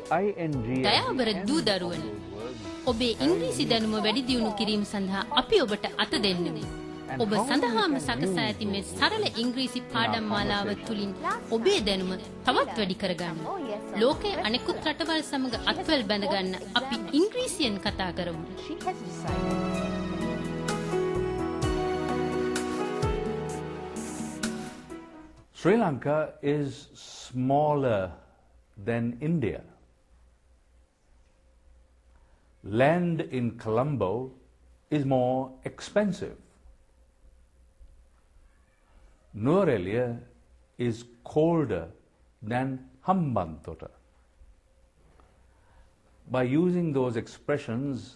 දයාබර දූ දරුවන ඔබේ ඉංග්‍රීසි දැනුම වැඩි දියුණු කිරීම සඳහා අපි ඔබට අත දෙන්නෙමු. ඔබ සඳහාම සකසා ඇති මේ සරල ඉංග්‍රීසි පාඩම් මාලාව තුලින් ඔබේ දැනුම තවත් වැඩි කරගන්න. ලෝකයේ අනෙකුත් රටවල් සමග අත්වැල් බැඳගන්න අපි ඉංග්‍රීසියෙන් කතා කරමු. Sri Lanka is smaller than India. Land in Colombo is more expensive. Nuwara is colder than Hambantota. By using those expressions,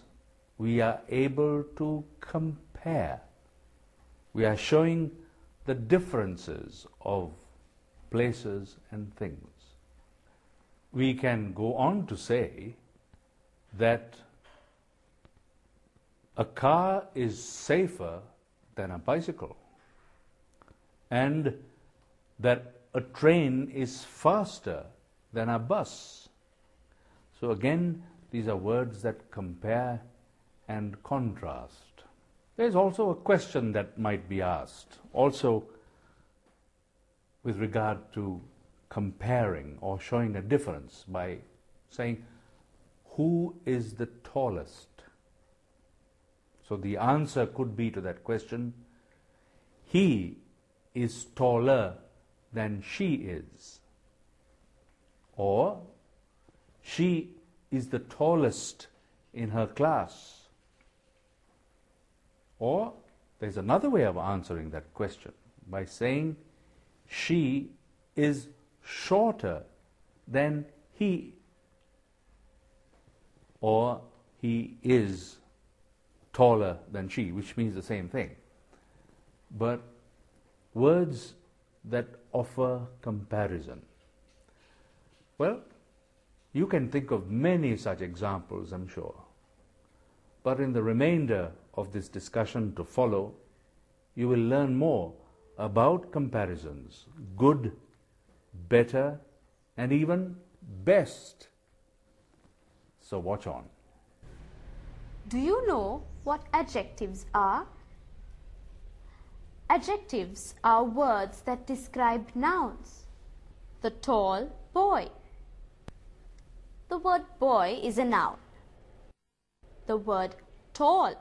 we are able to compare. We are showing the differences of places and things. We can go on to say that a car is safer than a bicycle, and that a train is faster than a bus. So again, these are words that compare and contrast. There's also a question that might be asked, also with regard to comparing or showing a difference, by saying, who is the tallest? So the answer could be to that question, he is taller than she is, or she is the tallest in her class. Or there's another way of answering that question by saying she is shorter than he, or he is taller than she, which means the same thing. But words that offer comparison. Well, you can think of many such examples, I'm sure. But in the remainder of this discussion to follow, you will learn more about comparisons, good, better, and even best. So watch on. Do you know what adjectives are? Adjectives are words that describe nouns. The tall boy. The word boy is a noun. The word tall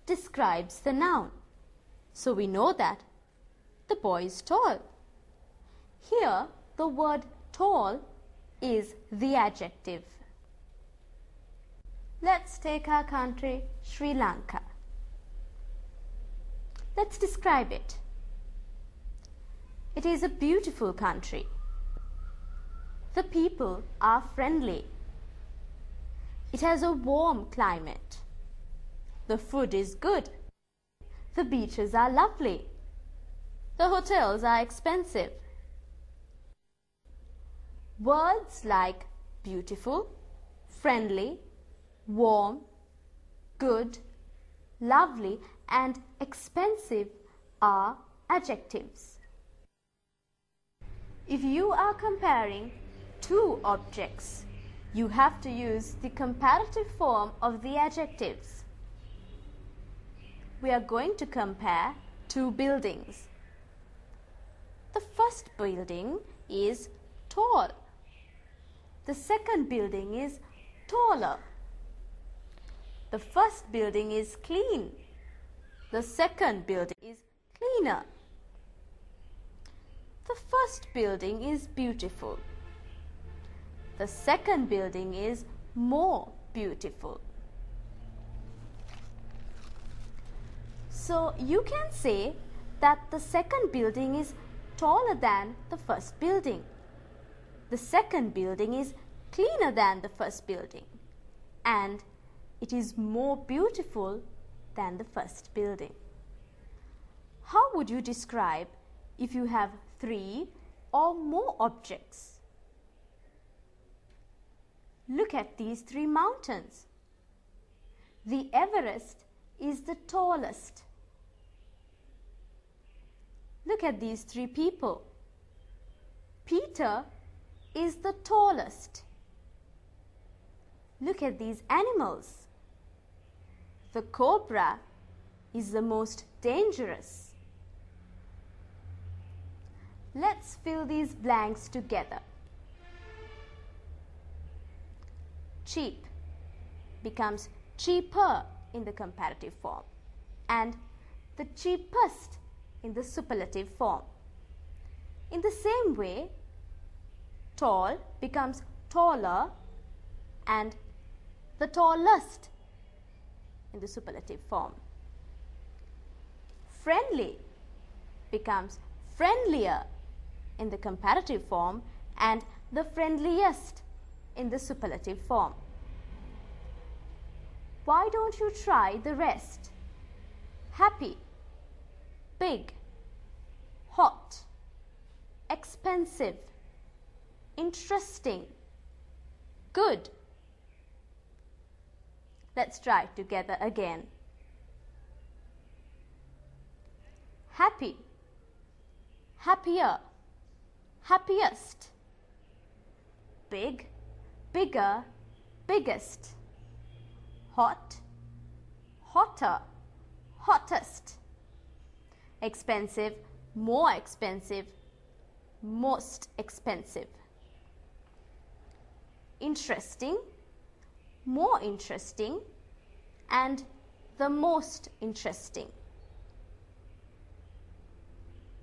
describes the noun. So we know that the boy is tall. Here, the word tall is the adjective. Let's take our country, Sri Lanka. Let's describe it. It is a beautiful country. The people are friendly. It has a warm climate. The food is good. The beaches are lovely. The hotels are expensive. Words like beautiful, friendly, warm, good, lovely, and expensive are adjectives. If you are comparing two objects, you have to use the comparative form of the adjectives. We are going to compare two buildings. The first building is tall. The second building is taller. The first building is clean. The second building is cleaner. The first building is beautiful. The second building is more beautiful. So you can say that the second building is taller than the first building. The second building is cleaner than the first building. And it is more beautiful than the first building. How would you describe if you have 3 or more objects? Look at these 3 mountains. The Everest is the tallest. Look at these 3 people. Peter is the tallest. Look at these animals. The cobra is the most dangerous. Let's fill these blanks together. Cheap becomes cheaper in the comparative form and the cheapest in the superlative form. In the same way, tall becomes taller and the tallest in the superlative form. Friendly becomes friendlier in the comparative form and the friendliest in the superlative form. Why don't you try the rest? Happy, big, hot, expensive, interesting, good. Let's try it together again. Happy, happier, happiest, big, bigger, biggest, hot, hotter, hottest, expensive, more expensive, most expensive, interesting, more interesting, and the most interesting.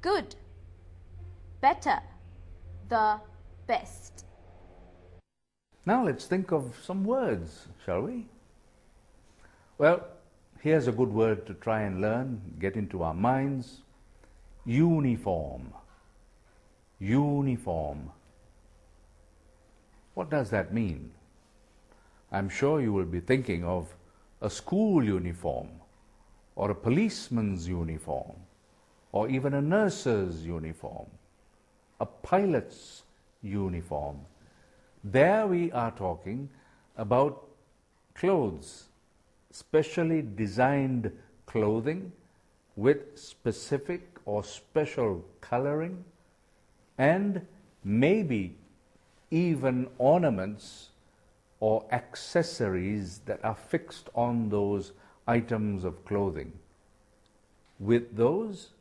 Good, better, the best. Now let's think of some words, shall we? Well, here's a good word to try and learn, get into our minds. Uniform. Uniform. What does that mean? I'm sure you will be thinking of a school uniform, or a policeman's uniform, or even a nurse's uniform, a pilot's uniform. There we are talking about clothes, specially designed clothing with specific or special coloring, and maybe even ornaments or accessories that are fixed on those items of clothing. With those,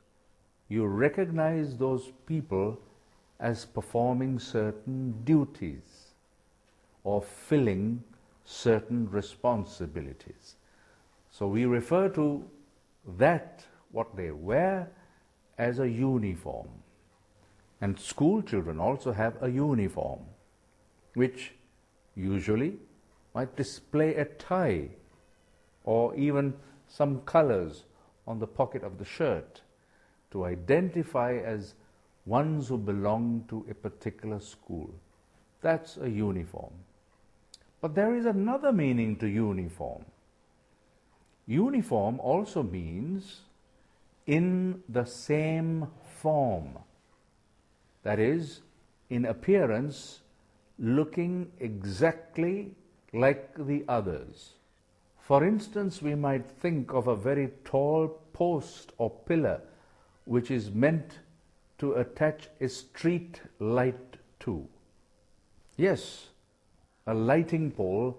you recognize those people as performing certain duties or filling certain responsibilities. So we refer to that, what they wear, as a uniform. And school children also have a uniform, which usually might display a tie or even some colors on the pocket of the shirt to identify as ones who belong to a particular school. That's a uniform. But there is another meaning to uniform. Uniform also means in the same form. That is, in appearance, looking exactly like the others. For instance, we might think of a very tall post or pillar which is meant to attach a street light to. Yes, a lighting pole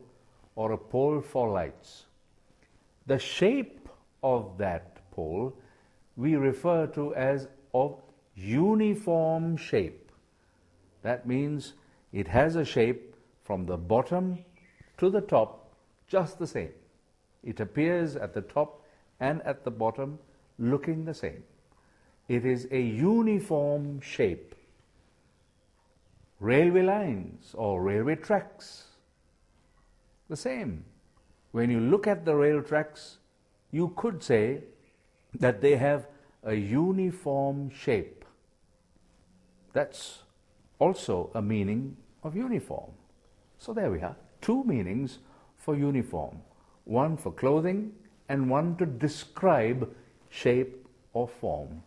or a pole for lights. The shape of that pole we refer to as of uniform shape. That means it has a shape from the bottom to the top just the same. It appears at the top and at the bottom looking the same. It is a uniform shape. Railway lines or railway tracks, the same. When you look at the rail tracks, you could say that they have a uniform shape. That's also a meaning of uniform. So there we are, two meanings for uniform. One for clothing and one to describe shape or form.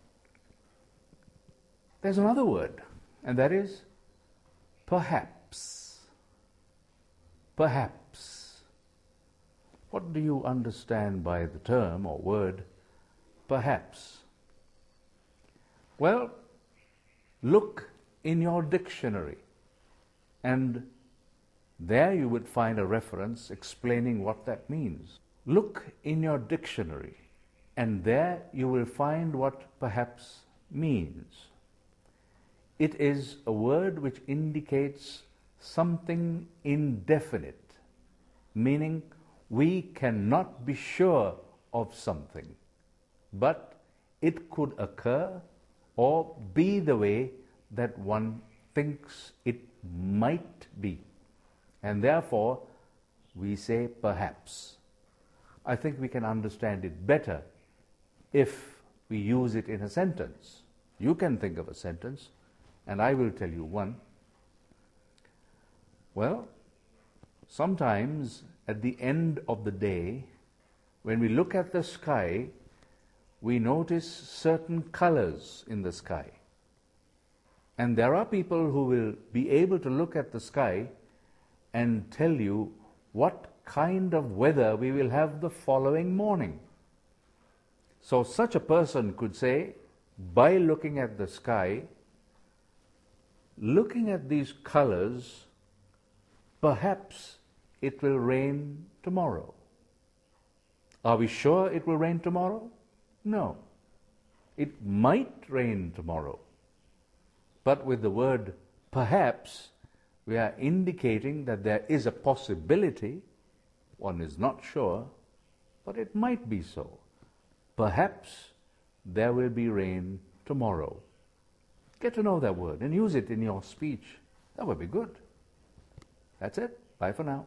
There's another word, and that is perhaps. Perhaps. What do you understand by the term or word perhaps? Well, look in your dictionary and There you would find a reference explaining what that means. Look in your dictionary, and there you will find what perhaps means. It is a word which indicates something indefinite, meaning we cannot be sure of something, but it could occur or be the way that one thinks it might be. And therefore, we say perhaps. I think we can understand it better if we use it in a sentence. You can think of a sentence, and I will tell you one. Well, sometimes at the end of the day, when we look at the sky, we notice certain colors in the sky. And there are people who will be able to look at the sky and tell you what kind of weather we will have the following morning. So such a person could say, by looking at the sky, looking at these colors, perhaps it will rain tomorrow. Are we sure it will rain tomorrow? No. It might rain tomorrow. But with the word perhaps, we are indicating that there is a possibility, one is not sure, but it might be so. Perhaps there will be rain tomorrow. Get to know that word and use it in your speech. That would be good. That's it. Bye for now.